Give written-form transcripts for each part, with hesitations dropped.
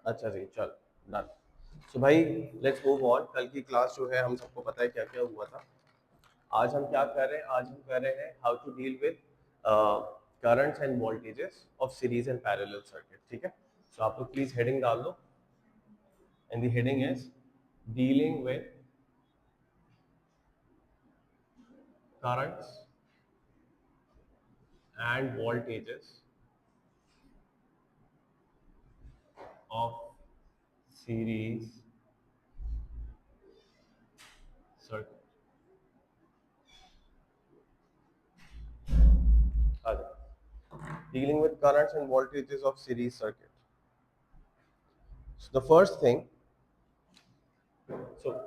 अच्छा जी, चल डन। सो भाई लेट्स मूव ऑन। कल की क्लास जो है हम सबको पता है क्या क्या हुआ था। आज हम क्या कर रहे हैं? आज हम कर रहे हैं how to deal with currents and voltages of series and parallel circuit. ठीक है, सो आप लोग प्लीज हेडिंग डाल दो, and the heading is dealing with currents and voltages of series circuit. Dealing with currents and voltages of series circuit. So the first thing, so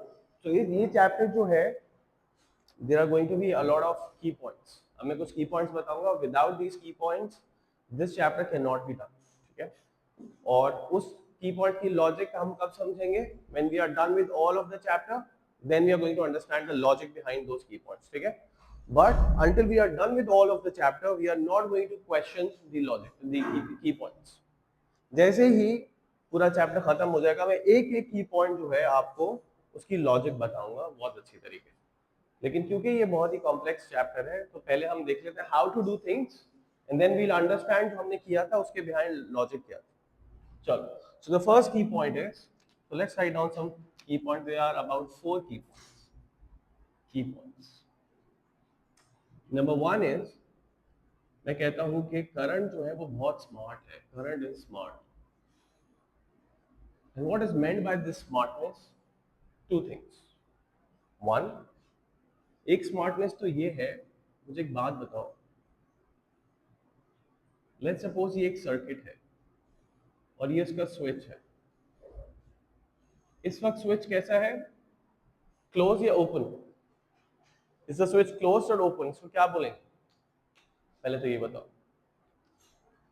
so ये chapter जो है, there are going to be a lot of key points. अब मैं कुछ key points बताऊंगा. Without these key points, this chapter cannot be done. ठीक है? और उस की पॉइंट की लॉजिक हम कब समझेंगे? When we are done with all of the chapter, then we are going to understand the logic behind those key points. ठीक है? But until we are done with all of the chapter, we are not going to question the logic, the key points. जैसे ही पूरा chapter खत्म हो जाएगा, मैं एक एक की पॉइंट जो है आपको उसकी लॉजिक बताऊंगा बहुत अच्छी तरीके से। लेकिन क्योंकि ये बहुत ही कॉम्प्लेक्स चैप्टर है, तो पहले हम देख लेते हैं how to do things, and then we'll understand जो हमने किया था उसके बिहाइंड लॉजिक क्या था। चलो, so the first key point is, so let's write down some key points. There are about 4 key points. Key points. Number one is, मैं कहता हूं कि करंट जो है वो बहुत स्मार्ट है. Current is smart. And what is meant by this smartness? Two things. One, एक स्मार्टनेस तो ये है, मुझे एक बात बताओ. लेट्स सपोज ये एक सर्किट है और ये इसका स्विच है. इस वक्त स्विच कैसा है? क्लोज या open? Is the switch close और ओपन? इसको क्या बोलेंगे? पहले तो ये बताओ.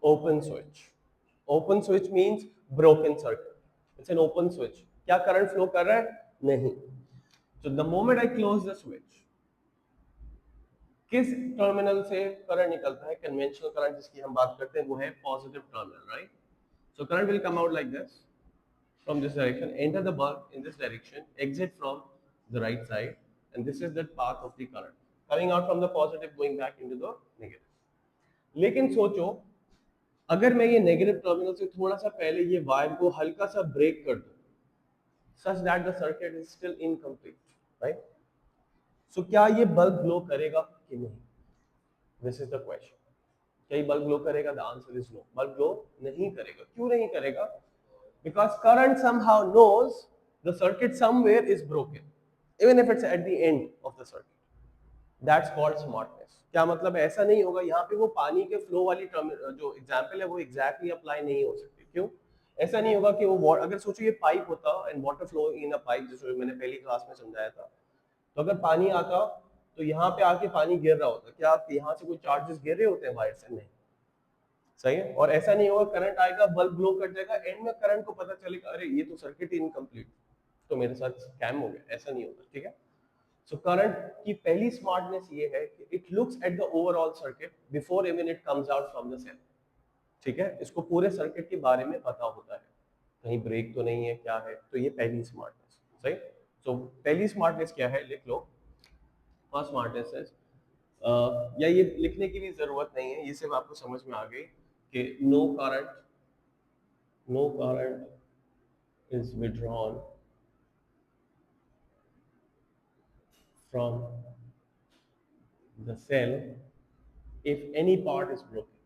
Open switch. Open switch means broken circuit. It's an open switch. क्या करंट फ्लो कर रहा है? नहीं. तो the moment I close the switch, किस टर्मिनल से करंट निकलता है? कन्वेंशनल करंट जिसकी हम बात करते हैं वो है positive terminal, right? So current will come out like this from this direction, enter the bulb in this direction, exit from the right side, and this is the path of the current coming out from the positive going back into the negative. लेकिन सोचो, अगर मैं ये negative terminal से थोड़ा सा पहले ये वायर को हल्का सा ब्रेक कर दूं, such that the circuit is still incomplete, right? So क्या ये बल्ब ग्लो करेगा कि नहीं? This is the question. क्या ये बल्ब ग्लो करेगा? The answer is no. Bulb glow नहीं करेगा. क्यों नहीं करेगा? Because current somehow knows the circuit somewhere is broken, even if it's at the end of the circuit. That's called smartness. क्या मतलब? ऐसा नहीं होगा यहाँ पे वो पानी के फ्लो वाली जो एग्जाम्पल है वो एग्जैक्टली अप्लाई नहीं हो सकती. क्यों? ऐसा नहीं होगा कि वो अगर सोचो ये पाइप होता and water flow in a pipe, जैसे मैंने पहली क्लास में समझाया था, तो अगर पानी आता तो यहाँ पे आके पानी गिर रहा होता. क्या यहाँ से कोई चार्जेस गिर रहे होते हैं वायर से? नहीं. सही है. और ऐसा नहीं होगा करंट आएगा, बल्ब ग्लो कर जाएगा, एंड में करंट को पता चलेगा अरे ये तो सर्किट ही इनकम्प्लीट, तो मेरे साथ स्कैम हो गया. ऐसा नहीं होता. ठीक है. सो करंट की पहली स्मार्टनेस ये है कि it looks at the overall circuit before even it comes out from the cell. ठीक है. इसको पूरे सर्किट के बारे में पता होता है, कहीं ब्रेक तो नहीं है, क्या है. तो ये पहली स्मार्टनेस. सही. तो पहली स्मार्टनेस क्या है? लिख लो. फर्स्ट स्मार्टनेस है, या ये लिखने की भी जरूरत नहीं है, ये सिर्फ आपको समझ में आ गई कि no current is withdrawn from the cell if any part is broken,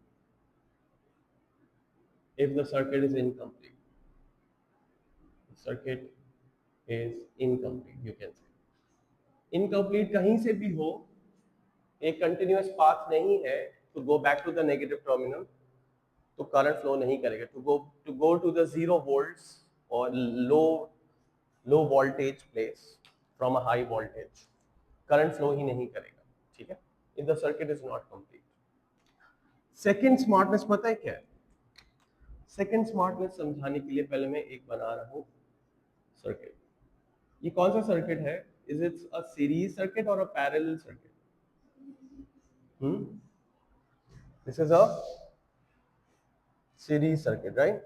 if the circuit is incomplete. The circuit is incomplete, you can say. Incomplete कहीं से भी हो, एक कंटिन्यूअस पाथ नहीं है to go back to the negative terminal, तो current flow नहीं करेगा. to go to the 0 volts or low voltage place from a high voltage, current flow ही नहीं करेगा. ठीक है. if the circuit is not complete. Second smartness पता है क्या है? सेकेंड स्मार्टनेस समझाने के लिए पहले मैं एक बना रहा हूं सर्किट. ये कौन सा सर्किट है? Is it a series circuit और a parallel circuit? This is a series circuit, right?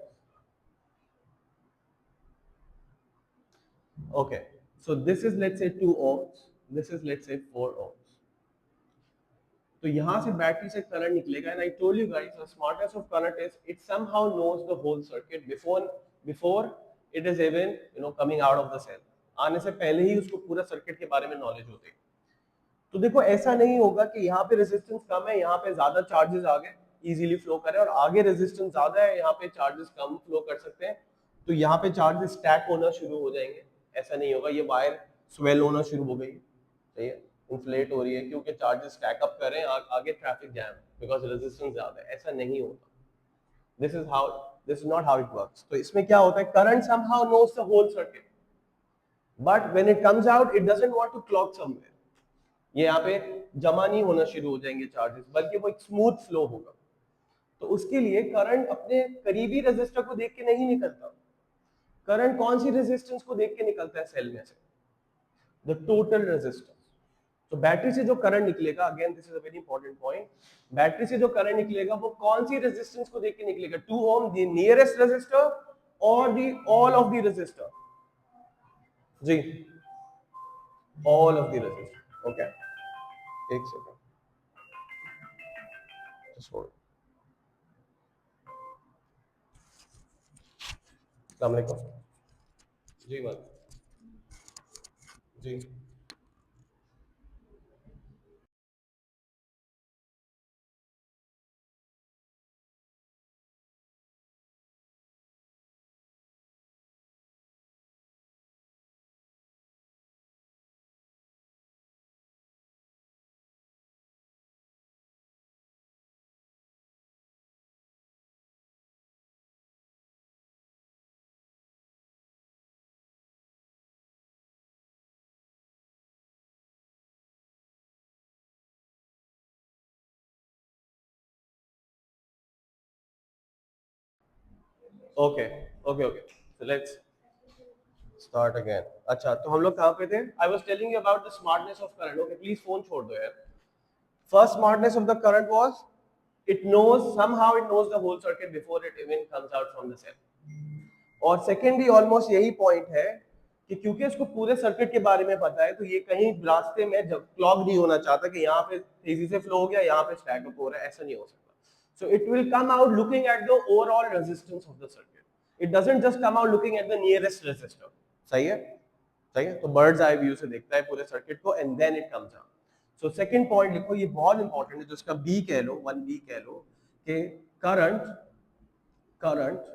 Okay, so this is let's say 2 ohms, this is let's say 4 ohms. तो यहाँ से बैटरी से करंट निकलेगा and I told you guys the smartness of current is it somehow knows the whole circuit before it is even coming out of the cell. आने से पहले ही उसको पूरा सर्किट के बारे में नॉलेज होती है. तो देखो ऐसा नहीं होगा कि यहाँ पे रेजिस्टेंस कम है, यहाँ पे ज्यादा चार्जेस आ गए इजीली फ्लो करे, और आगे रेजिस्टेंस ज्यादा है, यहाँ पे चार्जेस कम फ्लो कर सकते हैं, तो यहाँ पे चार्जेस स्टैक होना शुरू हो जाएंगे. ऐसा नहीं होगा, ये वायर स्वेल होना शुरू हो गई, सही है, इन्फ्लेट हो रही है क्योंकि चार्जेस स्टैक अप कर रहे हैं, आगे ट्रैफिक जैम बिकॉज रेजिस्टेंस ज्यादा है. ऐसा नहीं होता. This is not how it works. तो इसमें क्या होता है, current somehow knows the whole circuit, but when it comes out it doesn't want to clog somewhere. ये यहाँ पे जमा नहीं होना शुरू हो जाएंगे चार्जेस, बल्कि वो एक स्मूथ फ्लो होगा. तो उसके लिए करंट अपने करीबी रेजिस्टर को देख के नहीं निकलता. करंट कौन सी रेजिस्टेंस को देख के निकलता है सेल में से, द टोटल रेजिस्टेंस. तो बैटरी से जो करंट निकलेगा, again this is a very important point, battery से जो करंट निकलेगा वो कौन सी रेजिस्टेंस को देख के निकलेगा, 2 ओम द नियरेस्ट रेजिस्टर और the all of the resistor. जी, all of the resistor. Okay, एक सेकंड, जस्ट होल्ड. अस्सलाम वालेकुम. जी मैम. जी okay okay okay, so let's start again. अच्छा, तो हम लोग कहाँ पे थे? I was telling you about the smartness of current. Okay, please phone छोड़ दो यार. First smartness of the current was it knows somehow it knows the whole circuit before it even comes out from the cell. और second भी almost यही point है कि क्योंकि उसको पूरे सर्किट के बारे में पता है, तो ये कहीं रास्ते में जब क्लॉग नहीं होना चाहता कि यहाँ पे तेजी से फ्लो हो गया, यहाँ पे स्टैक अप हो रहा है, ऐसा नहीं हो सकता. So it will come out looking at the overall resistance of the circuit. It doesn't just come out looking at the nearest resistor. सही है, सही है. तो बर्ड्स आई व्यू से देखता है पूरे सर्किट को and then it comes out. So second point लिखो, ये बहुत इंपॉर्टेंट है, जो इसका बी कह लो, 1B कह लो, कि current current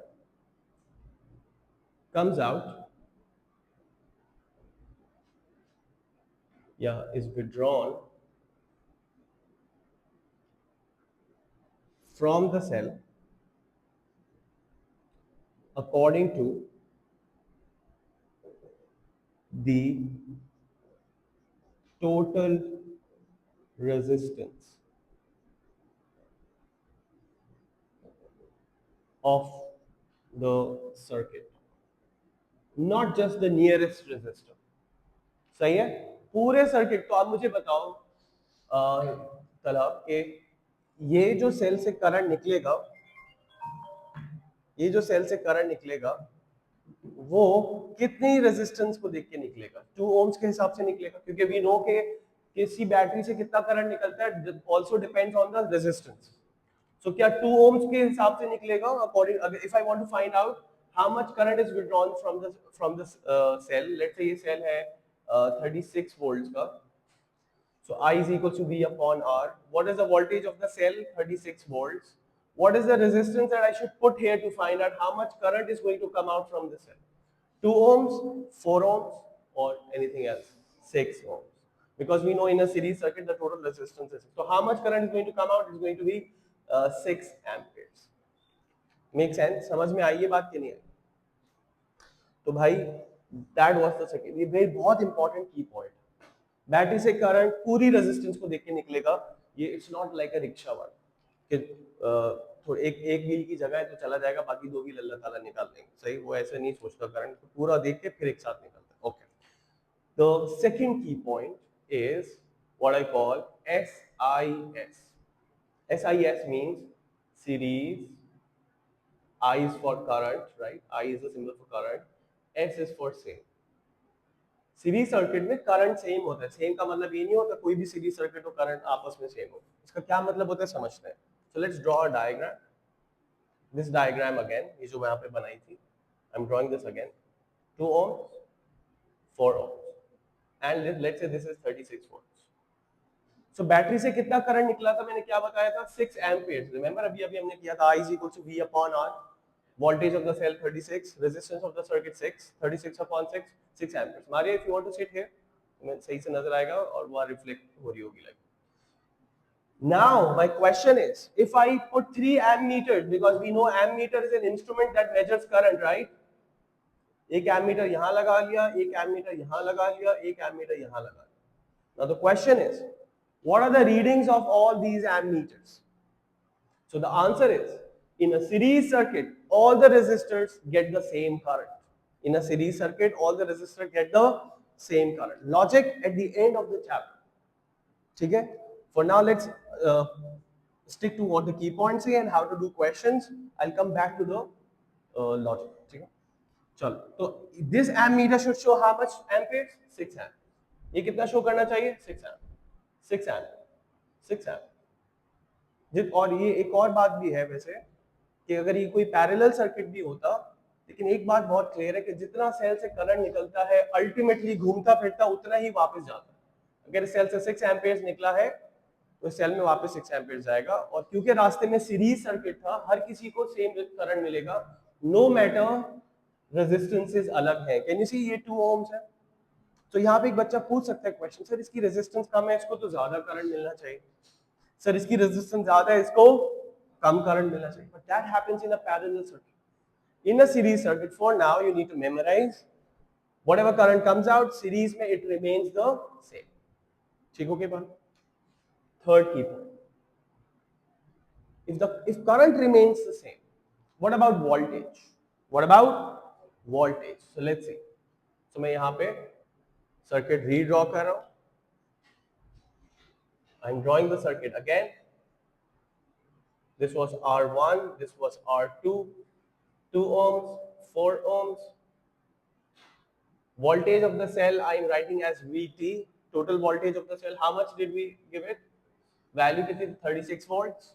comes out, is withdrawn from the cell according to the total resistance of the circuit, not just the nearest resistor. सही है, पूरे सर्किट. तो आप मुझे बताओ तलब के ये जो सेल से करंट निकलेगा, ये जो सेल से करंट निकलेगा वो कितनी रेजिस्टेंस को देख के निकलेगा, 2 ओम्स के हिसाब से निकलेगा, क्योंकि वी नो के किसी बैटरी से कितना करंट निकलता है also depends on the resistance. So क्या 2 ओम्स के हिसाब से निकलेगा अकॉर्डिंग, अगर if I want to find out how much current is withdrawn from the cell, let's say ये सेल है 36 वोल्ट्स का. So I is equal to V upon R. What is the voltage of the cell? 36 volts. What is the resistance that I should put here to find out how much current is going to come out from the cell? 2 ohms, 4 ohms, or anything else? 6 ohms. Because we know in a series circuit the total resistance is. So how much current is going to come out? It's going to be 6 amperes. Make sense? समझ में आई ये बात कि नहीं आई? तो भाई that was the second. ये बहुत important key point. बैटरी से करंट पूरी रेजिस्टेंस को देख के निकलेगा. ये it's not like a rickshaw one कि थोड़ा एक व्हील की जगह है तो चला जाएगा, बाकी 2 व्हील अल्लाह ताला निकाल देंगे. सही, वो ऐसे नहीं सोचता, करंट को पूरा देख के फिर एक साथ निकलता है. ओके, द सेकंड की point is what I call SIS. SIS means series, I is for current, right? I is the symbol for current, S is for same. Series circuit में करंट सेम होता है। Same का मतलब ये नहीं होता कोई भी सीरीज सर्किट और करंट आपस में सेम हो। इसका क्या मतलब होता है समझते हैं। So let's draw a diagram. This diagram again, ये जो मैं यहाँ पे बनाई थी, I am drawing this again. 2 ohms, 4 ohms, and let's say this is 36 volts. So battery से कितना करंट निकला था, मैंने क्या बताया था, 6 एम्पियर्स। रिमेंबर अभी अभी हमने किया था I is equal to V upon R, voltage of the cell 36, resistance of the circuit 6, 36 upon 6, 6 amperes. Maria, if you want to sit here, मैं सही से नजर आएगा और वो रिफ्लेक्ट हो रही होगी light. Now my question is, if I put 3 ammeters, because we know ammeter is an instrument that measures current, right? एक एमीटर यहाँ लगा लिया, एक एमीटर यहाँ लगा लिया, एक एमीटर यहाँ लगा लिया। Now the question is, what are the readings of all these ammeters? So the answer is, in a series circuit, all the resistors get the same current. In a series circuit, all the resistors get the same current. Logic at the end of the chapter. ठीक है? For now, let's stick to what the key points say and how to do questions. I'll come back to the logic. ठीक है? चलो, तो this ammeter should show how much amperes? 6 amp. ये कितना show करना चाहिए? 6 amp. 6 amp. 6 amp. और ये एक और बात भी है वैसे कि अगर ये कोई पैरेलल सर्किट भी होता, लेकिन एक बात बहुत क्लियर है कि जितना सेल से करंट निकलता है अल्टीमेटली घूमता फिरता उतना ही वापस जाता है। अगर सेल से 6 एम्पियर्स निकला है तो सेल में वापस 6 एम्पियर्स जाएगा, और क्योंकि रास्ते में सीरीज सर्किट था, हर किसी को सेम करंट मिलेगा, नो मैटर रेजिस्टेंसेस अलग है। कैन यू सी, ये 2 ओम्स है। तो यहाँ पे एक बच्चा पूछ सकता है क्वेश्चन, सर इसकी रेजिस्टेंस कम है, इसको तो ज्यादा करंट मिलना चाहिए। सर इसकी रेजिस्टेंस ज्यादा है, इसको कम करंट मिलना चाहिए। But that happens in a parallel circuit. In a series circuit, for now you need to memorise whatever current comes out series में, इट रिमेन्स द सेम। ठीक हो गया बात? थर्ड की point, if current remains the same, what about voltage? What about voltage? So let's see. So मैं यहाँ पे circuit redraw कर रहा हूँ। I'm drawing the circuit again. This was R1, this was R2, 2 ohms, 4 ohms. Voltage of the cell I am writing as VT. Total voltage of the cell, how much did we give it? Value कितनी? 36 volts.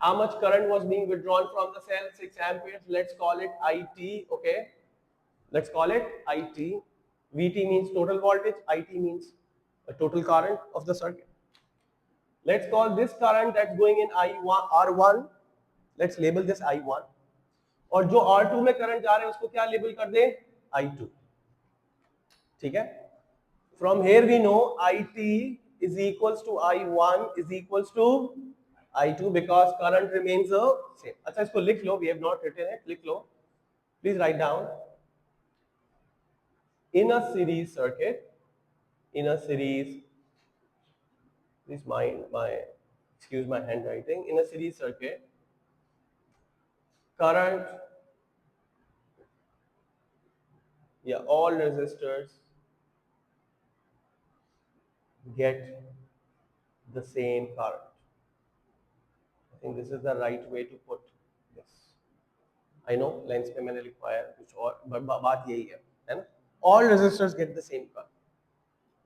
How much current was being withdrawn from the cell? 6 amperes. Let's call it IT. Okay. Let's call it IT. VT means total voltage. IT means the total current of the circuit. Let's call this current that's going in I1 R1. Let's label this I1. और जो R2 में current जा रहे हैं उसको क्या label कर दे? I2. ठीक है? From here we know IT is equals to I1 is equals to I2 because current remains the same. अच्छा इसको लिख लो, we have not written it, लिख लो. Please write down. In a series circuit, in a series, please excuse my handwriting. In a series circuit, current, all resistors get the same current. I think this is the right way to put this. I know lines पे मैंने लिखवाया कुछ और, but बात यही है ना? All resistors get the same current.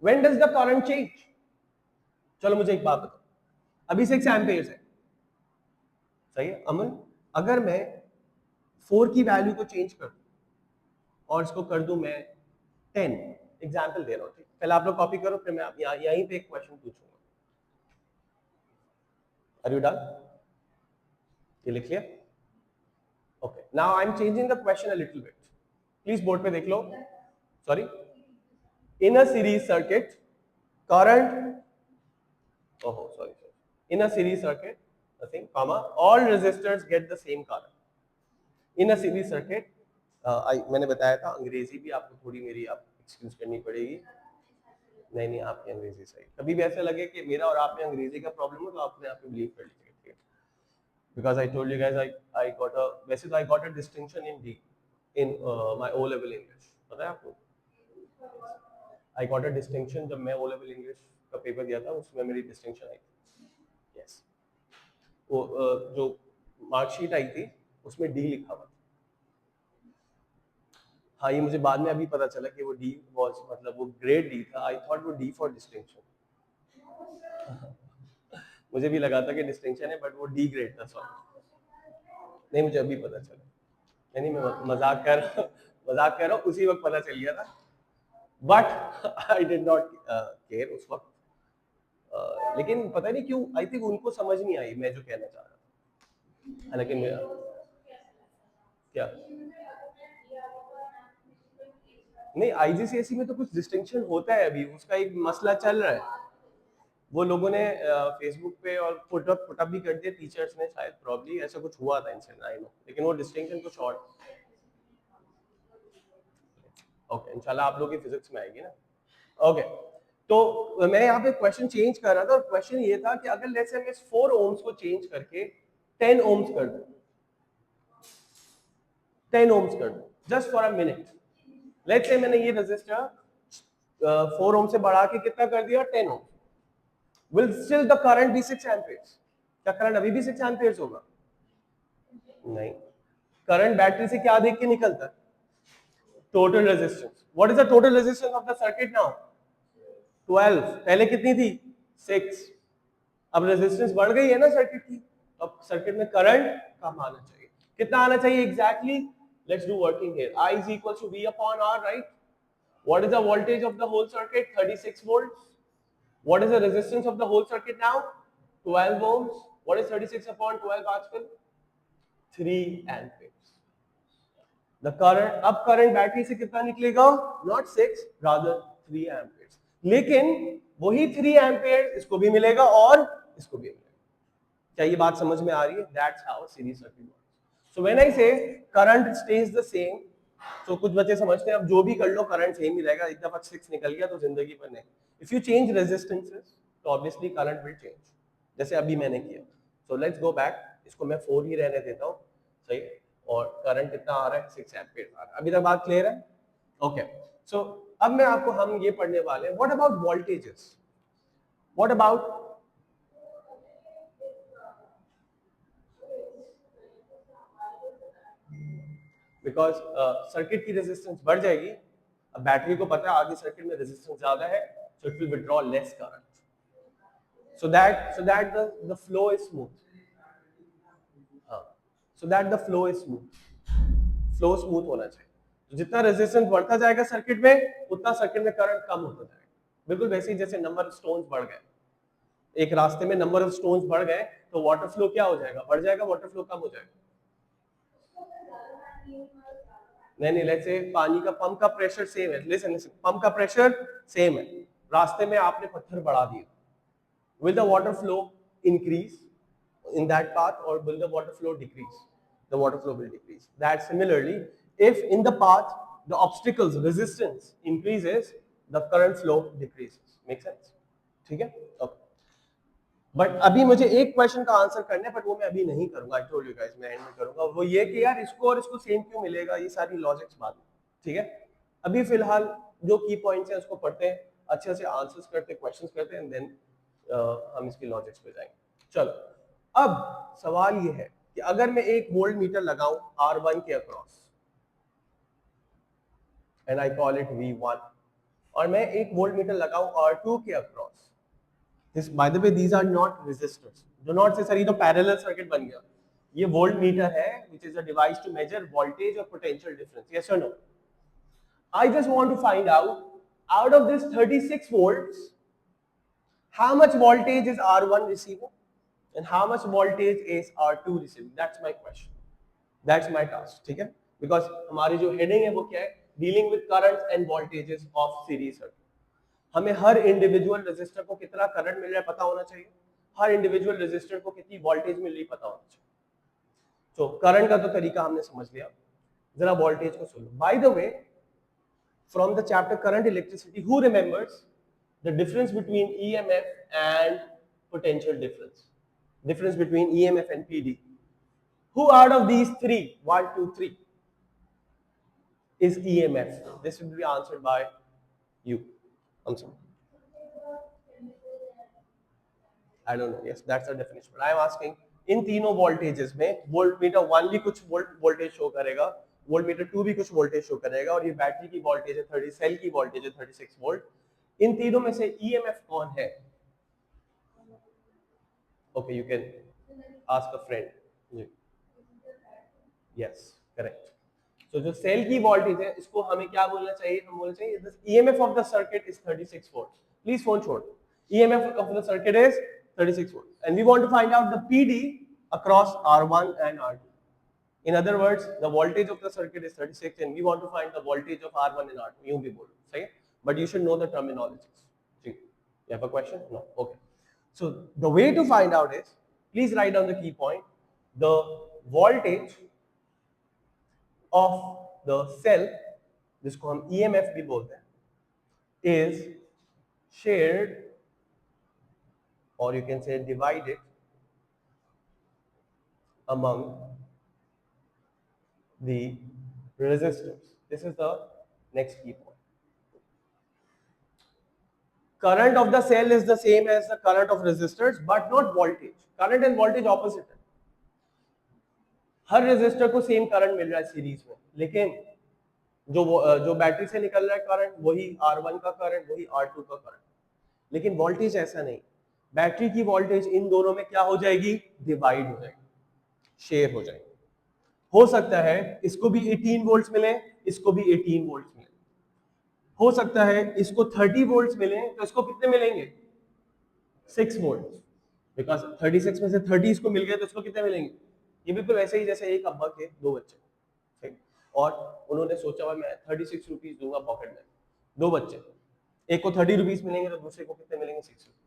When does the current change? चलो मुझे एक बात बताओ, अभी 6 एम्पियर्स है, सही है अमन? अगर मैं 4 की वैल्यू को चेंज कर दूं और इसको कर दूं मैं 10, एग्जाम्पल दे रहा हूँ, ठीक? पहले आप लोग कॉपी करो, फिर मैं यहीं पे एक क्वेश्चन पूछूंगा। Are you done? ये लिख लिया? Okay, now I am changing the question a little bit, please board पे देख लो। Sorry, in a series circuit current, sorry, in a series circuit, nothing, comma, all resistors get the same current. In a series circuit, मैंने बताया था अंग्रेजी भी आपको थोड़ी मेरी आप एक्सक्यूज करनी पड़ेगी। नहीं आपकी अंग्रेजी सही, कभी भी ऐसा लगे कि मेरा और आप में अंग्रेजी का प्रॉब्लम हो तो आप अपने आप पे बिलीव कर लीजिए, because I told you guys I got a, वैसे तो I got a distinction in D in my O level English, पता है आपको? I got a distinction जब मैं O level English का पेपर दिया था, उसमें मेरी डिस्टिंक्शन आई थी। यस, वो जो मार्कशीट आई थी उसमें डी लिखा हुआ था। हाँ, ये मुझे बाद में अभी पता चला कि वो डी वॉज मतलब वो ग्रेड डी था। आई थॉट वो डी फॉर डिस्टिंक्शन। मुझे भी लगा था कि डिस्टिंक्शन है, बट वो डी ग्रेड था। सॉरी, नहीं मुझे अभी पता चला। नहीं मैं मजाक कर रहा हूँ, मजाक कर रहा हूँ, उसी वक्त पता चल गया था। But I did not care उस वक्त। लेकिन पता नहीं क्यों, आई थिंक उनको समझ नहीं आई मैं जो कहना चाह रहा था। हालांकि मैं क्या नहीं, आईजीसीएसई में तो कुछ डिस्टिंक्शन होता है, अभी उसका एक मसला चल रहा है। वो लोगों ने फेसबुक पे और पुटअप भी कर दिया टीचर्स ने, शायद प्रॉब्ली ऐसा कुछ हुआ था इनसे, आई नो। लेकिन वो डिस्टिंक्शन कुछ और। ओके, इंशाल्लाह आप लोग की फिजिक्स में आएगी ना। ओके, तो मैं यहाँ पे क्वेश्चन चेंज कर रहा था, और क्वेश्चन ये था कि अगर लेट्स से मैं इस 4 ओम्स को चेंज करके 10 ओम्स कर दूं, 10 ओम्स कर दूं just for a minute. Let's say मैंने ये रेजिस्टर 4 ओम से बढ़ा के कितना कर दिया, 10 ohm. Will still the current be 6 amperes? क्या करंट अभी भी 6 एम्पियर्स होगा? नहीं, करंट बैटरी से क्या देख के निकलता है? Total resistance. What is the total resistance of the circuit now? 12। पहले कितनी थी? 6। अब रेजिस्टेंस बढ़ गई है ना सर्किट की, अब सर्किट में करंट कम आना चाहिए। कितना आना चाहिए exactly? Let's do working here. I is equals to V upon R, right? What is the voltage of the whole circuit? 36 volts. What is the resistance of the whole circuit now? 12 ohms. What is 36 upon 12 आजकल? 3 amperes. The current, अब current battery से कितना निकलेगा? Not 6, rather 3 amperes. लेकिन वही 3 ampere इसको भी मिलेगा और इसको भी मिलेगा। क्या ये बात समझ में आ रही है? That's how series circuit works. So when I say current stays the same, तो कुछ बच्चे समझते हैं अब जो भी कर लो करंट सेम ही रहेगा, एक दफा 6 निकल गया तो जिंदगी पर नहीं। If you change resistances, तो obviously current will change, जैसे अभी मैंने किया। So let's go back, इसको मैं 4 ही रहने देता हूँ, सही है? और करंट कितना आ रहा है? 6 एम्पियर आ रहा है। अभी तक बात क्लियर है? ओके, सो अब मैं आपको हम ये पढ़ने वाले हैं, what about voltages, what about, because circuit की रेजिस्टेंस बढ़ जाएगी। अब बैटरी को पता है आगे सर्किट में रेजिस्टेंस ज्यादा है, so it will withdraw less current, so that the flow is smooth. हाँ, so that the flow is smooth, flow smooth होना चाहिए। तो जितना रेजिस्टेंस बढ़ता जाएगा सर्किट में, उतना सर्किट में करंट कम होता जाएगा। बिल्कुल वैसे ही जैसे नंबर ऑफ स्टोन्स बढ़ गए, एक रास्ते में नंबर ऑफ स्टोन्स बढ़ गए तो वाटर फ्लो क्या हो जाएगा? बढ़ जाएगा, वाटर फ्लो कम हो जाएगा। नहीं, लेट्स से पानी का पंप का प्रेशर सेम है, लिसन, पंप का प्रेशर सेम है, रास्ते में आपने पत्थर बढ़ा दिया, will the water flow increase in that path or will the water flow decrease? The water flow will decrease. That similarly, if in the path the obstacles resistance increases, the current flow decreases. Make sense? ठीक है? Okay. But अभी मुझे एक question का answer करना है, but वो मैं अभी नहीं करूंगा। आई टोल्ड यू गाइस, मैं एंड में करूंगा। वो ये कि यार इसको और इसको सेम क्यों मिलेगा, ये सारी लॉजिक्स बाद में, ठीक है? अभी फिलहाल जो की पॉइंट्स हैं उसको पढ़ते हैं, अच्छे से आंसर्स करते हैं, क्वेश्चंस करते हैं, एंड देन हम इसकी लॉजिक्स पे जाएंगे। चलो, अब सवाल ये है कि अगर मैं एक वोल्ट मीटर लगाऊं R1 के across, and I call it V1, और मैं एक वोल्ट मीटर लगाऊं R2 के across, this by the way these are not resistors, do not say sir ये तो parallel circuit बन गया। ये वोल्ट मीटर है which is a device to measure voltage or potential difference, yes or no? I just want to find out of this 36 volts how much voltage is R1 receiving and how much voltage is R2 receiving. That's my question, that's my task, ठीक है? Because हमारी जो heading है वो क्या है? Dealing with currents and voltages of series circuit। हमें हर individual resistor को कितना करंट मिल रहा है पता होना चाहिए, हर इंडिविजुअल रेजिस्टर को कितनी वोल्टेज मिल रही है पता होना चाहिए। तो करंट का तो तरीका हमने समझ लिया, जरा वोल्टेज को सुनो। By the way, from the chapter current electricity, who remembers the difference between EMF and potential difference, difference between EMF and PD? Who out of these three, 1 2 3 is EMF? This will be answered by you. I'm sorry, I don't know. Yes, that's the definition. But I am asking, इन तीनों voltages में volt meter 1 भी कुछ voltage show करेगा, voltmeter 2 भी कुछ voltage show करेगा, और ये बैटरी की वोल्टेज है 30, सेल की वोल्टेज है 36 वोल्ट। इन तीनों में से ईएमएफ कौन है? Okay, you can ask a friend. जी, यस, करेक्ट। तो जो सेल की वोल्टेज है, इसको हमें क्या बोलना चाहिए? हम बोलना चाहिए the EMF of the circuit is 36 volt. Please phone छोड़। EMF of the circuit is 36 volt and we want to find out the PD across R1 and R2. In other words, the voltage of the circuit is 36 and we want to find the voltage of R1 and R2. यूं भी बोलो, सही है? But you should know the terminologies. ठीक, you have a question? No. Okay. So the way to find out is, please write down the key point. The voltage of the cell, जिसको हम EMF भी बोलते हैं, is shared, or you can say divided, among the resistors. This is the next key point. Current of the cell is the same as the current of resistors, but not voltage. Current and voltage opposite है. हर resistor को same current मिल रहा है series में, लेकिन जो battery से निकल रहा है करंट, वही R1 का करंट, वही R2 का करंट। लेकिन वोल्टेज ऐसा नहीं, बैटरी की वोल्टेज इन दोनों में क्या हो जाएगी? डिवाइड हो जाएगी, शेयर हो जाएगी। हो सकता है इसको भी 18 वोल्ट्स मिले, इसको भी 18 वोल्ट्स मिले। हो सकता है इसको 30 वोल्ट्स मिले, तो इसको कितने मिलेंगे? 6 वोल्ट्स, बिकॉज 36 में से 30 इसको मिल गया, तो इसको कितने मिलेंगे? ये बिल्कुल वैसे ही जैसे एक अब्बा के दो बच्चे, ठीक, और उन्होंने सोचा हुआ मैं 36 रुपीज दूंगा पॉकेट में, दो बच्चे, एक को 30 रुपीज मिलेंगे तो दूसरे को कितने मिलेंगे? 6 रुपीज,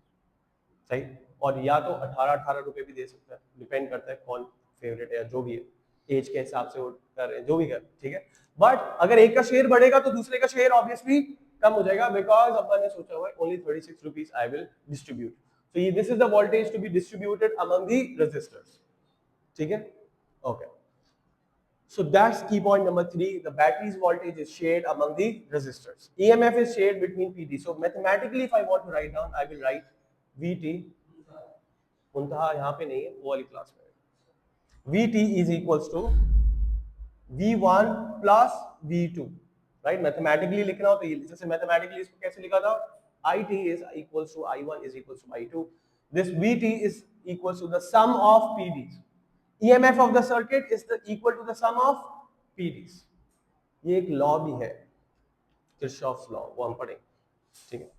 सही। और या तो 18 रुपए भी दे सकता है, डिपेंड करता है कौन फेवरेट है या जो भी है, एज के हिसाब से वो कर रहे हैं, जो भी कर, ठीक है। बट अगर एक का शेयर बढ़ेगा तो दूसरे का शेयर ऑब्वियसली कम हो जाएगा, बिकॉज अपन ने सोचा हुआ है only 36 rupees I will distribute. So this is the voltage to be distributed among the resistors. ठीक है? Okay. So that's key point number 3. The battery's voltage is shared among the resistors. EMF is shared between PD. So mathematically, if I want to write down, I will write VT. उनका यहाँ पे नहीं है, वो वाली class में। VT is equals to V1 plus V2. Right? Mathematically लिखना हो तो ये, जैसे mathematically इसको कैसे लिखा था? IT is equals to I1 is equals to I2. This VT is equals to the sum of PDs. EMF of the circuit is equal to the sum of PDs. ये एक लॉ भी है, Kirchhoff's law, वो हम पढ़ेंगे, ठीक है?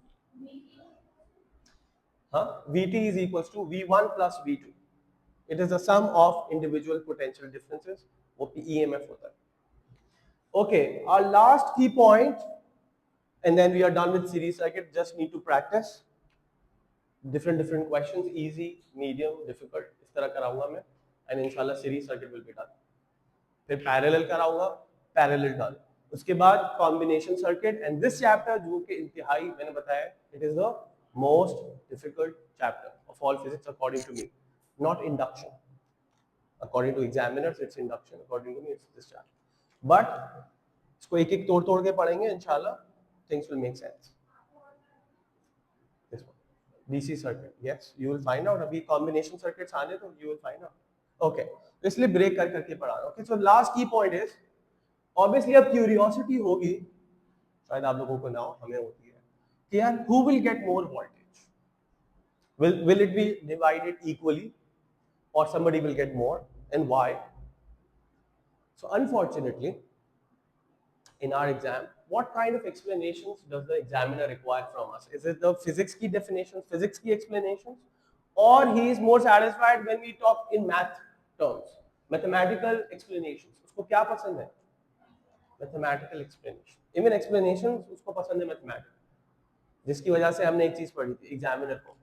हाँ, VT is equals to V1 plus V2. It is the sum of individual potential differences. वो EMF होता है. Okay, our last key point, and then we are done with series circuit. Just need to practice different questions, easy, medium, difficult. इस तरह कराऊंगा मैं, and इंशाल्लाह series circuit will be done. फिर parallel कराऊंगा, parallel done. उसके बाद combination circuit, and this chapter जो कि इंतहाई मैंने बताया, it is the most difficult chapter of all physics according to me, not induction. According to examiners, it's induction. According to me, it's this chapter. But इसको एक एक तोड़ के पढ़ेंगे इंशाल्लाह, things will make sense. This one, DC circuit, yes, you will find out. अभी combination circuits आने तो you will find out. Okay, तो इसलिए break करके पढ़ा रहा हूँ. Okay, so last key point is, obviously अब curiosity होगी, शायद आप लोगों को ना हो, हमें होती है, कि यार who will get more voltage? Will it be divided equally, or somebody will get more, and why? So unfortunately, in our exam, what kind of explanations does the examiner require from us? Is it the physics key definitions, physics key explanations, or he is more satisfied when we talk in math terms, mathematical explanations? उसको क्या पसंद है? Mathematical explanation. Even explanations उसको पसंद है mathematical. जिसकी वजह से हमने एक चीज पढ़ी थी एग्जामिनर को,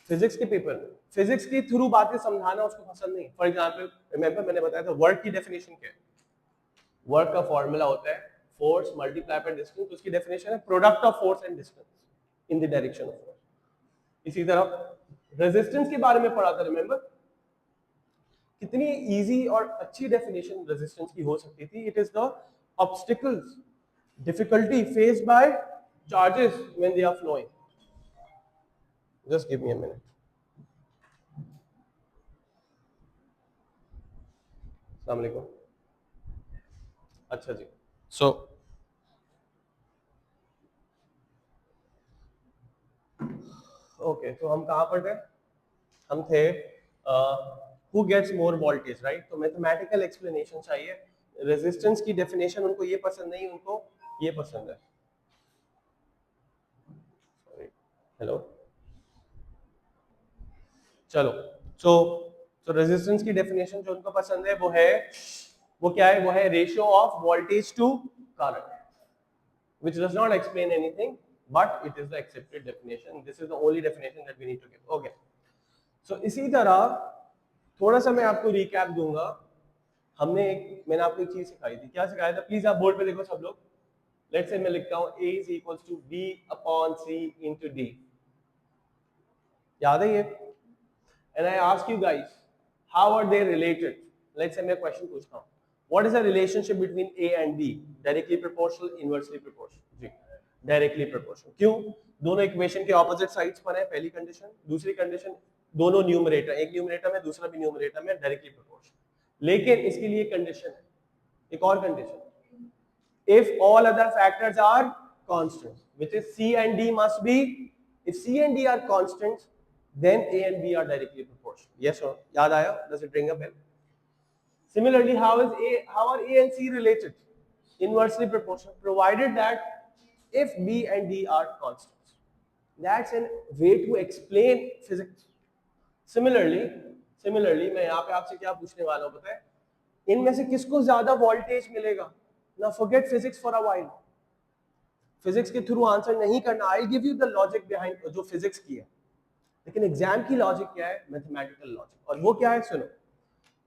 फिजिक्स के पेपर में फिजिक्स के थ्रू बातें समझाना उसको पसंद नहीं। फॉर एग्जाम्पल, रिमेंबर मैंने बताया था वर्क की डेफिनेशन क्या है? वर्क का फॉर्मूला होता है फोर्स मल्टीप्लाई बाय डिस्टेंस, उसकी डेफिनेशन है product of force and distance in the direction of force. इसी तरह रेजिस्टेंस के बारे में पढ़ा था, रिमेंबर? कितनी इजी और अच्छी डेफिनेशन रेजिस्टेंस की हो सकती थी। It is the obstacles, difficulty faced by charges when they are flowing. Just give me a minute. अस्सलाम वालेकुम। अच्छा जी, सो ओके, तो हम कहाँ पर थे? हम थे who gets more voltage, right? तो मैथमेटिकल एक्सप्लेनेशन चाहिए। रेजिस्टेंस की डेफिनेशन उनको ये पसंद नहीं, उनको ये पसंद है। सॉरी, हेलो, चलो। सो सो रेजिस्टेंस की डेफिनेशन जो उनको पसंद है वो क्या है? वो है ratio of voltage to current, which does not explain anything, but it is the accepted definition. This is the only definition that we need to give. Okay. So इसी तरह थोड़ा सा मैं आपको रिकैप दूंगा। मैंने आपको एक चीज सिखाई थी। क्या सिखाया था? प्लीज आप बोर्ड पे देखो सब लोग। लेट्स से मैं लिखता हूँ A is equals to B upon C into D। याद है ये? And I ask you guys, how are they related? Let's say मैं क्वेश्चन पूछता हूँ, what is the relationship between A and B? Directly proportional, inversely proportional? Ji, directly proportional. क्यों? दोनों equation के opposite sides पर है, पहली कंडीशन। दूसरी कंडीशन, दोनों न्यूमरेटर, एक न्यूमरेटर में दूसरा भी न्यूमरेटर में, डायरेक्टली प्रोपोर्शनल। लेकिन इसके लिए कंडीशन है, एक और condition, if all other factors are constant, which is C and D must be, if C and D are constants, then A and B are directly proportional. Yes or no? याद आया? Does it ring a bell? Similarly, how are A and C related? Inversely proportional, provided that if B and D are constants. That's a way to explain physics. Similarly, मैं यहाँ पे आपसे क्या पूछने वाला हूँ पता है? इनमें से किसको ज्यादा वोल्टेज मिलेगा? Now forget physics for a while. Physics के थ्रू आंसर नहीं करना। I give you the logic behind जो फिजिक्स की है, लेकिन एग्जाम की लॉजिक क्या है? Mathematical logic. और वो क्या है? सुनो,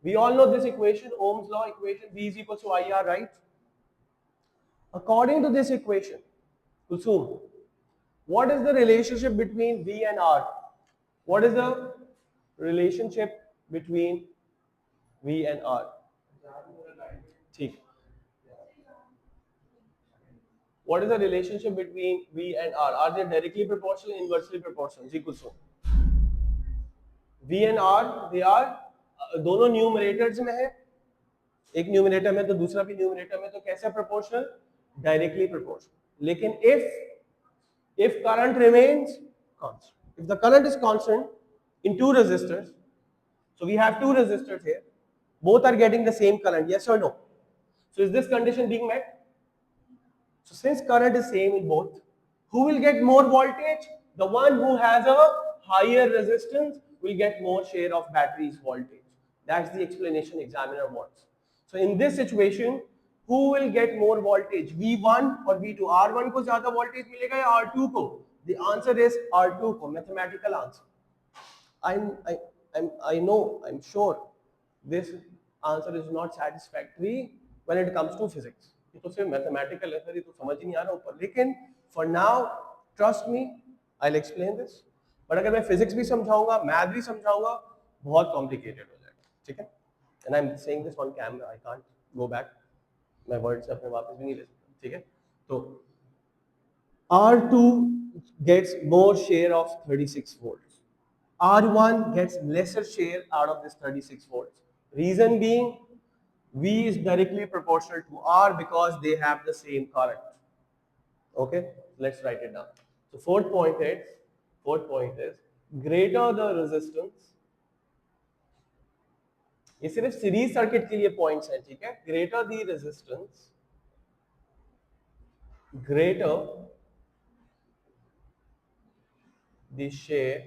we all know this equation, Ohm's law equation, V is equals to IR, right? According to this equation, Kusum, what is the relationship between V and R? What is the relationship between V and R? ठीक, what is the relationship between V and R? Are they directly proportional, inversely proportional? जी Kusum, V and R they are दोनों numerators में है, एक numerator में तो दूसरा भी न्यूमरेटर में, तो कैसे प्रोपोर्शनल? Directly proportional. लेकिन if current remains constant, if the current is constant in two resistors, so we have two resistors here, both are getting the same current, yes or no? So is this condition being met? So since current is same in both, who will get more voltage? The one who has a higher resistance will get more share of battery's voltage. That's the explanation examiner wants. So in this situation, who will get more voltage? V1 or V2? R1 को ज़्यादा voltage मिलेगा या R2 को? The answer is R2 को, mathematical answer. I know, I'm sure this answer is not satisfactory when it comes to physics. ये तो सिर्फ mathematical है सर, ये तो समझ ही नहीं आ रहा ऊपर। लेकिन for now trust me, I will explain this. But अगर मैं फिजिक्स भी समझाऊंगा, मैथ भी समझाऊंगा, बहुत कॉम्प्लिकेटेड हो जाएगा, ठीक है? And I am saying this on camera, I can't go back, मैं वर्ड्स अपने वापस भी नहीं ले सकता, ठीक है? तो R2 gets more share of 36 volts. R1 gets lesser share out of this 36 volts. Reason being, V is directly proportional to R because they have the same current. Okay, let's write it down. So fourth point is greater the resistance. ये सिर्फ series circuit के लिए points हैं, ठीक है? Greater the resistance, greater the share,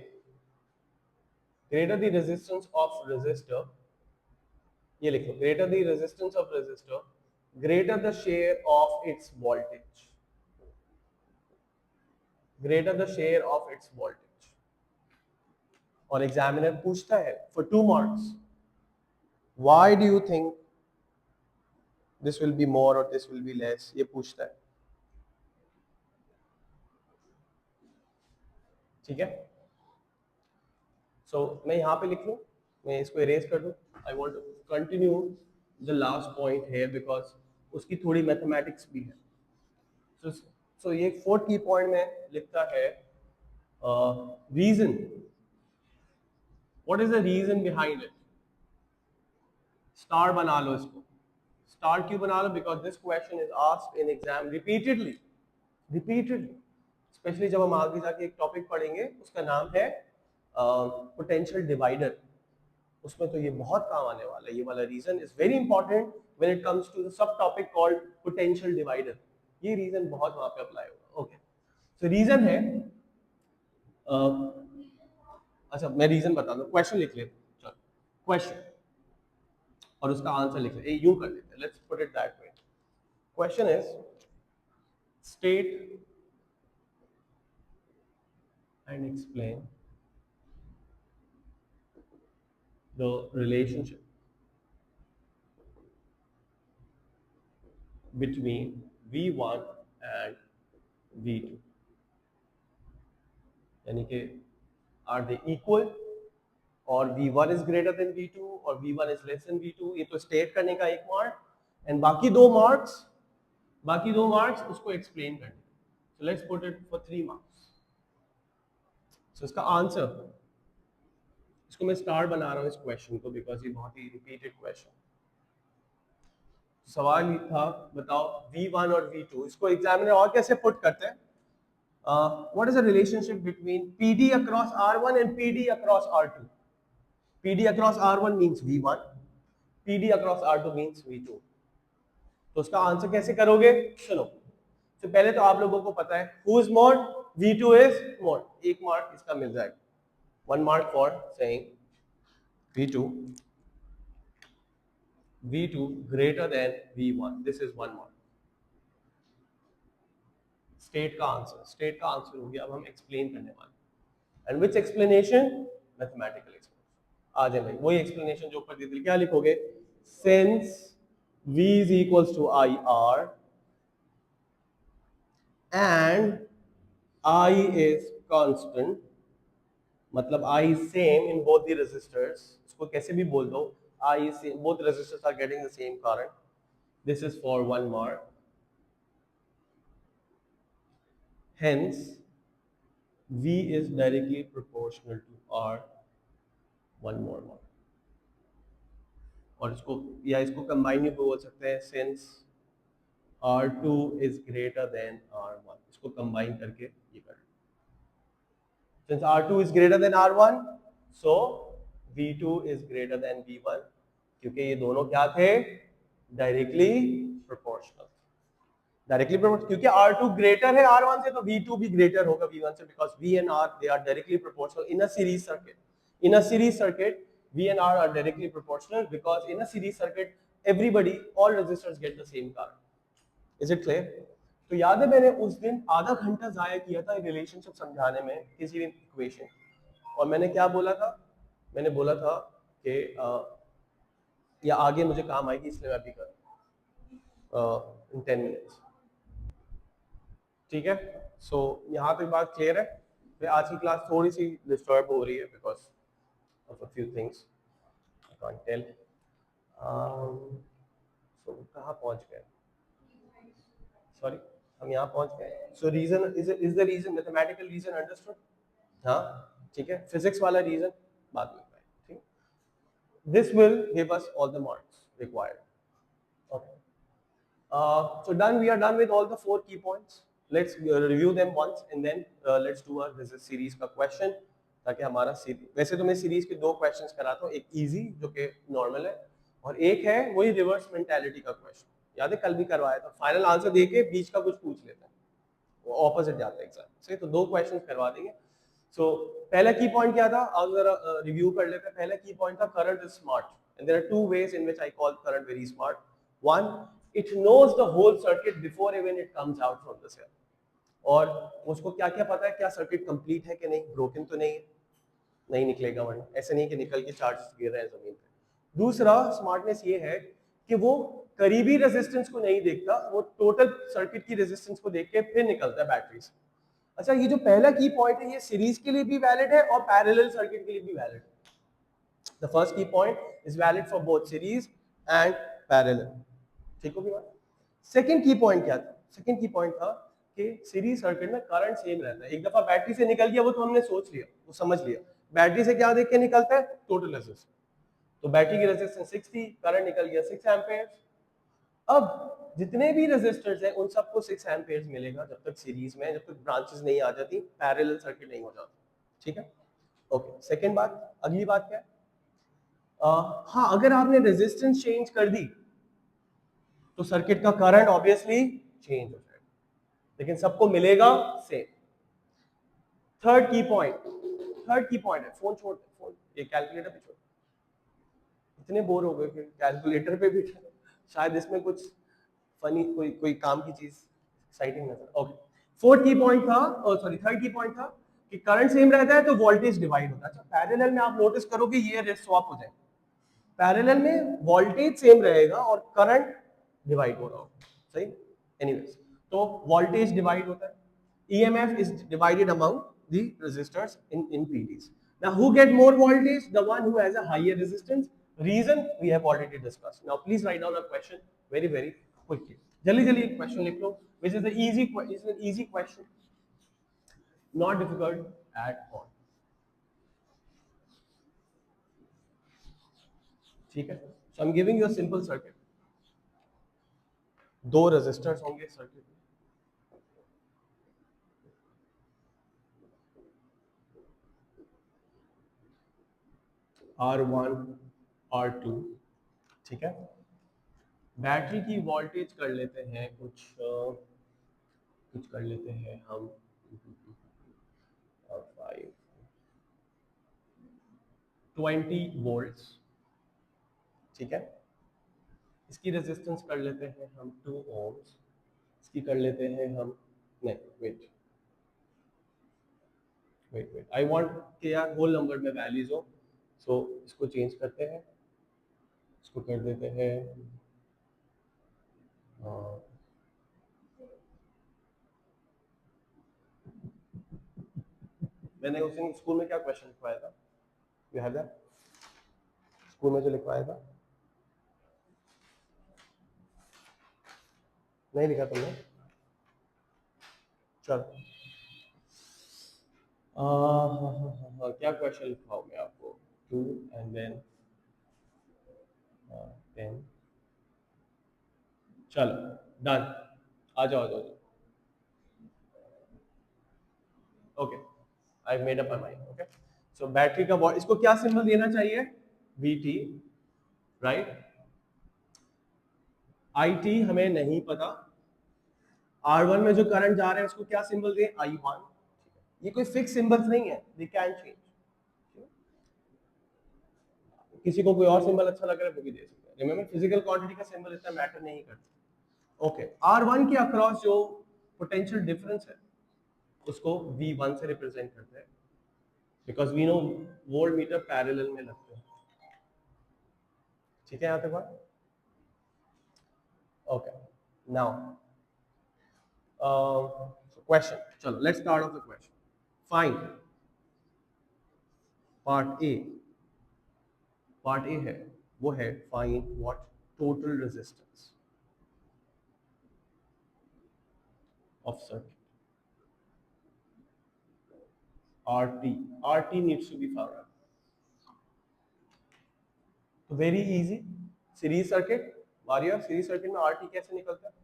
greater the resistance of resistor, ये लिखो, greater the resistance of resistor, greater the share of its voltage, greater the share of its voltage. और examiner पूछता है for 2 marks, why do you think this will be more or this will be less? ये पूछता है, ठीक है? So मैं यहाँ पे लिख लूँ, मैं इसको इरेज कर दूँ। I want to continue the last point here because उसकी थोड़ी मैथमेटिक्स भी है। So ये फोर्थ की पॉइंट में लिखता है reason, what is the reason behind it? Star बना लो इसको, स्टार क्यों बना लो? Because this question is asked in exam repeatedly, specially जब हम आगे जाके एक टॉपिक पढ़ेंगे उसका नाम है पोटेंशियल डिवाइडर, उसमें तो ये बहुत काम आने वाला है। ये वाला reason is very important when it comes to the sub topic called potential divider. ये रीजन बहुत वहां पे अप्लाई होगा। ओके, तो रीजन है अच्छा मैं रीजन बता दूं, क्वेश्चन लिख लेते हैं, चलो क्वेश्चन और उसका आंसर लिख लेते हैं, यूं कर लेते हैं, let's put it that way. Question is state and explain the relationship between V1 and V2, यानी कि are they equal और V1 is greater than V2 और V1 is less than V2। ये तो स्टेट करने का एक मार्क, एंड बाकी दो मार्क्स उसको एक्सप्लेन करने। so let's put it for 3 marks। so इसका आंसर, इसको मैं स्टार बना रहा हूँ इस क्वेश्चन को बिकॉज ये बहुत ही रिपीटेड क्वेश्चन। सवाल ही था, बताओ V1 और V2, इसको एग्जामिनर और कैसे पुट करते हैं? What is the relationship between PD across R1 and PD across R2? PD across R1 means V1, PD across R2 means V2। तो उसका आंसर कैसे करोगे? सुनो, तो पहले तो आप लोगों को पता है who is more, V2 is more, एक मार्क इसका मिल जाएगा, 1 mark for saying V2 greater than V1, this is 1 mark। State का आंसर हो गया। अब हम एक्सप्लेन करने वाले, and which explanation? Mathematical explanation. आ जाए भाई, वही एक्सप्लेनेशन जो ऊपर दी थी, क्या लिखोगे? Since V is equals to IR and I is constant, मतलब I is same in both the resistors, इसको कैसे भी बोल दो, I is same, both resistors are getting the same current, this is for 1 mark। hence V is directly proportional to R, 1 more mark। और इसको combine भी बोल सकते हैं, since R2 is greater than R1, इसको कंबाइन करके ये कर, since R2 is greater than R1 so V2 is greater than V1, क्योंकि ये दोनों क्या थे? Directly proportional. क्योंकि R2 ग्रेटर है R1 से, तो V2 भी ग्रेटर होगा V1 से, because V and R they are directly proportional in a series circuit। In a series circuit V and R are directly proportional because in a series circuit everybody, all resistors get the same current। Is it clear? तो याद है मैंने उस दिन आधा घंटा जाया किया था रिलेशनशिप समझाने में किसी भी इक्वेशन, और मैंने क्या बोला था? मैंने बोला था कि या आगे मुझे काम आएगी इसलिए मैं अभी कर इन 10 मिनट्स, ठीक है? सो यहाँ तक बात क्लियर है? फिर आज की क्लास थोड़ी सी डिस्टर्ब हो रही है because of a few things I can't tell. So कहाँ पहुँच गए? सॉरी, हम यहाँ पहुँच गए। So reason is the reason, mathematical reason understood? हाँ ठीक है, फिजिक्स वाला रीजन बाद में, ठीक? This will give us all the marks required. Okay, so done, we are done with all the 4 key points। let's review them once and then let's do a this series का question, ताकि हमारा वैसे तो मैं series के 2 questions कराता हूँ, एक इजी जो कि नॉर्मल है और एक है वही रिवर्स मेंटालिटी का क्वेश्चन। याद है कल भी करवाया था, फाइनल आंसर देके बीच का कुछ पूछ लेते हैं, वो ऑपोजिट जाता है एग्जाम से। तो 2 क्वेश्चंस करवा देंगे। सो पहला की पॉइंट क्या था, अब जरा रिव्यू कर लेते हैं। पहला की पॉइंट था current is smart, and there are 2 ways in which I call current very smart। One, it knows the whole circuit before even it comes out from the cell, और उसको क्या क्या पता है, क्या सर्किट कंप्लीट है कि नहीं, ब्रोकन तो नहीं है, नहीं निकलेगा वरना, ऐसे नहीं कि निकल के चार्जेस गिर रहे हैं जमीन पे। दूसरा स्मार्टनेस ये है कि वो करीबी रेजिस्टेंस को नहीं देखता, वो टोटल सर्किट की रेजिस्टेंस को देख के फिर निकलता है बैटरी से। अच्छा, ये जो पहला की पॉइंट है ये सीरीज के लिए भी वैलिड है और पैरेलल सर्किट के लिए भी वैलिड है। द फर्स्ट की point is valid for both series and parallel, ठीक होगी बात? सेकंड की पॉइंट क्या था? सेकंड की पॉइंट था कि सीरीज सर्किट में करंट सेम रहता है। एक दफा बैटरी से निकल गया वो तो हमने सोच लिया, वो समझ लिया। बैटरी से क्या देख के निकलता है? Total resistance. तो बैटरी की रेजिस्टेंस 6 थी, करंट निकल गया 6 एम्पीयर। अब जितने भी रेजिस्टर्स हैं उन सबको 6 एम्पेयर्स मिलेगा जब तक सीरीज में, जब तक ब्रांचेस नहीं आ जाती, पैरेलल सर्किट नहीं हो जाता, ठीक है। ओके, सेकंड बात, अगली बात क्या है? हाँ, अगर आपने रेजिस्टेंस चेंज कर दी तो सर्किट का करंट ऑब्वियसली चेंज हो जाएगा, लेकिन सबको मिलेगा सेम। थर्ड की पॉइंट है, फोन छोड़ दे, फोन, ये कैलकुलेटर पे छोड़, इतने बोर हो गए कि कैलकुलेटर पे भी शायद इसमें कुछ फनी कोई कोई काम की चीज एक्साइटिंग नजर। ओके, फोर्थ की पॉइंट था, सॉरी थर्ड की पॉइंट था कि करंट सेम रहता है तो वोल्टेज डिवाइड होता है। अच्छा, पैरेलल में आप नोटिस करोगे ये स्वैप हो जाए, पैरेलल में वोल्टेज सेम रहेगा और करंट डिवाइड हो रहा होगा, सही। एनीवेज, तो वोल्टेज डिवाइड होता है, EMF is divided among the resistors in PDs. Now, who get more voltage? The one who has a higher resistance. Reason we have already discussed. Now, please write down a question very very quickly. जल्दी जल्दी एक question लिख लो, which is an easy question, not difficult at all. ठीक है? So I'm giving you a simple circuit. दो resistors होंगे circuit में, R1 R2, ठीक है। बैटरी की वोल्टेज कर लेते हैं कुछ कर लेते हैं हम 20 वोल्ट्स, ठीक है। इसकी रेजिस्टेंस कर लेते हैं हम 2 ओम्स, इसकी कर लेते हैं हम, नहीं wait wait wait, I want कि यार होल नंबर में वैल्यूज हो, सो इसको चेंज करते हैं, इसको कर देते हैं मैंने उस दिन स्कूल में क्या क्वेश्चन लिखवाया था, यू हैव दैट? स्कूल में जो लिखवाया था, नहीं लिखा तुमने? चलो, क्या क्वेश्चन लिखवाऊं मैं आपको? 2 एंड देन 10, चलो डन, आ जाओ आ जाओ। Okay, I made up my mind. Okay, so battery का इसको क्या सिंबल देना चाहिए? VT, right. IT हमें नहीं पता, R1 में जो करंट जा रहा है उसको क्या सिंबल दें? I1। ये कोई फिक्स सिंबल्स नहीं है, दे कैन चेंज, किसी को कोई और सिंबल अच्छा लग रहा है वो भी दे सकते हैं। रिमेंबर, फिजिकल क्वांटिटी का सिंबल इतना मैटर नहीं करता। ओके, R1 के अक्रॉस जो पोटेंशियल डिफरेंस है उसको V1 से रिप्रेजेंट करते हैं, because we know voltmeter parallel में लगते हैं, ठीक है यहाँ तक बात? ओके, नाउ क्वेश्चन, चलो let's start off the question. Find part A, part A है वो है find what total resistance of circuit, RT needs to be found out. तो very easy, series circuit, Maria series circuit में RT कैसे निकलता है?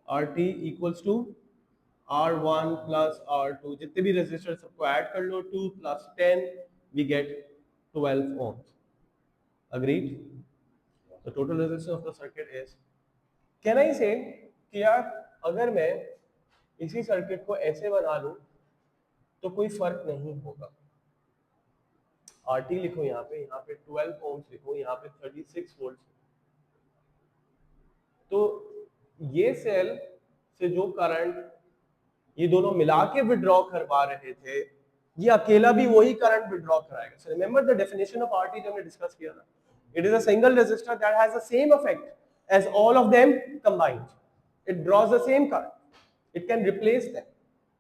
RT equals to R1 plus R2, जितने भी रेजिस्टर सबको ऐड कर लो, 2 plus 10 we get 12 ohms. Agreed? The total resistance of the circuit is, can I say कि यार अगर मैं इसी सर्किट को ऐसे बना लूं तो कोई फर्क नहीं होगा। RT लिखो यहाँ पे 12 ohms लिखो, यहाँ पे 36 वोल्ट, तो ये सेल से जो करंट ये दोनों मिला के विड्रॉ करवा रहे थे, ये अकेला भी वही करंट विड्रॉ कराएगा। So remember the definition of RT जो हमने डिस्कस किया था, it is a single resistor that has the same effect as all of them combined, it draws the same current, it can replace them.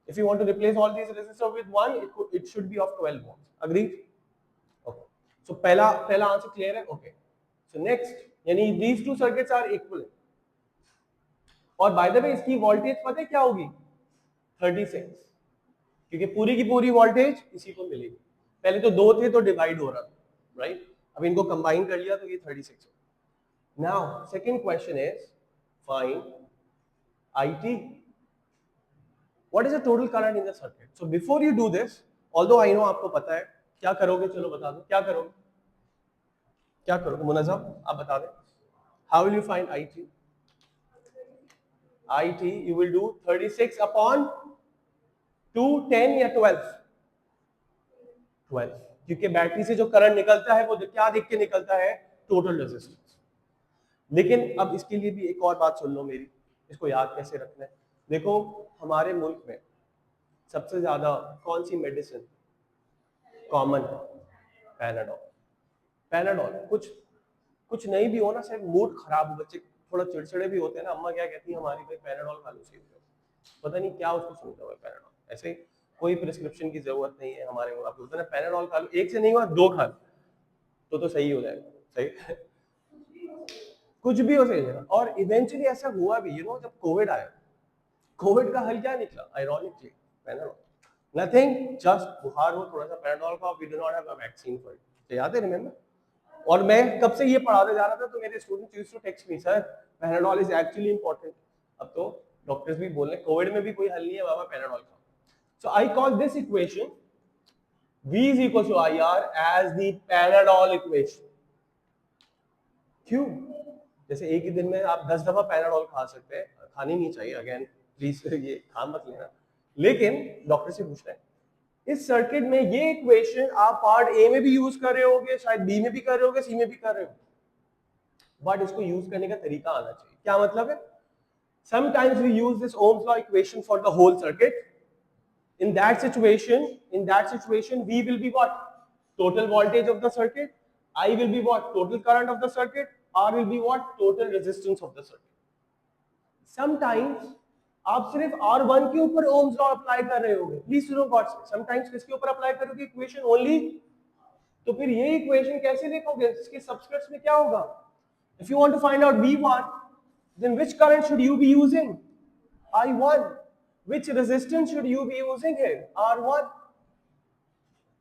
If you want to replace all these resistors with one, it should be of 12 ohms. Agreed? Okay. So पहला answer clear है? Okay. So next, यानी these two circuits are equivalent. और bye the वे इसकी voltage पता है क्या होगी? 36, क्योंकि पूरी की पूरी वोल्टेज इसी को मिलेगी। पहले तो दो थे तो डिवाइड हो रहा था, राइट? अब इनको कंबाइन कर लिया तो ये 36 हो। Now, second question is find IT. What is the total current in the circuit? So before you do this, although I know आपको पता है, क्या करोगे? चलो बता दो, क्या करोगे? क्या करोगे? मुनज़्ज़म, आप बता दें. How will you find IT? IT, you will do 36 upon 2, 10 या 12? 12. क्योंकि बैटरी से जो करंट निकलता है वो क्या देख के निकलता है? Total resistance. लेकिन अब इसके लिए भी एक और बात सुन लो मेरी, इसको याद कैसे रखना है. देखो, हमारे मुल्क में सबसे ज्यादा कौन सी मेडिसिन कॉमन है? पैनाडोल. पैनाडोल. कुछ नहीं भी हो ना, सिर्फ मूड खराब हो, बच्चे थोड़ा चिड़चिड़े भी होते हैं ना, अम्मा क्या कहती है हमारी, भाई पैनाडोल खा लो, सही हो जाओ. पता नहीं क्या उसको सुनता है पैनाडोल. ऐसे कोई प्रिस्क्रिप्शन की जरूरत नहीं है हमारे को. आप बोलते हैं पैनाडोल खा लो, एक से नहीं हुआ 2 खा लो तो सही हो जाएगा. सही. कुछ भी हो सकेगा. और इवेंचुअली ऐसा हुआ भी, यू नो, जब कोविड आया, कोविड का हल क्या निकला? Ironically Panadol. नथिंग, जस्ट बुखार हो, थोड़ा सा पैनाडोल खाओ. We do not have a vaccine for it. याद है? रिमेंबर? और मैं कब से ये पढ़ाते जा रहा था तो मेरे students used to text me, sir Panadol is actually important. अब तो डॉक्टर्स भी बोल रहे हैं कोविड में भी कोई हल नहीं है बाबा, पैनाडोल खाओ. So I call this equation V is equal to IR as the Panadol equation. क्यों? जैसे एक ही दिन में आप 10 दफा पैनाडोल खा सकते हैं, खानी नहीं चाहिए, अगेन प्लीज ये खा मत लेना, लेकिन डॉक्टर से पूछना है. इस सर्किट में ये इक्वेशन आप पार्ट ए में भी यूज कर रहे होगे, शायद बी में भी कर रहे होगे, सी में भी कर रहे हो, बट इसको यूज करने का तरीका आना चाहिए. क्या मतलब है? Sometimes we use this Ohm's law equation for the whole circuit. In that situation, V will be what? Total voltage of the circuit. I will be what? Total current of the circuit. R will be what? Total resistance of the circuit. Sometimes आप सिर्फ R1 के ऊपर Ohm's law apply कर रहे होगे. Please सुनो God से. Sometimes किसके ऊपर अप्लाई करोगे? Equation only. तो फिर ये इक्वेशन कैसे लिखोगे? इसके सबस्क्रिप्ट्स में क्या होगा? If you want to find out V1, then which current should you be using? I1. Which resistance should you be using here? R1.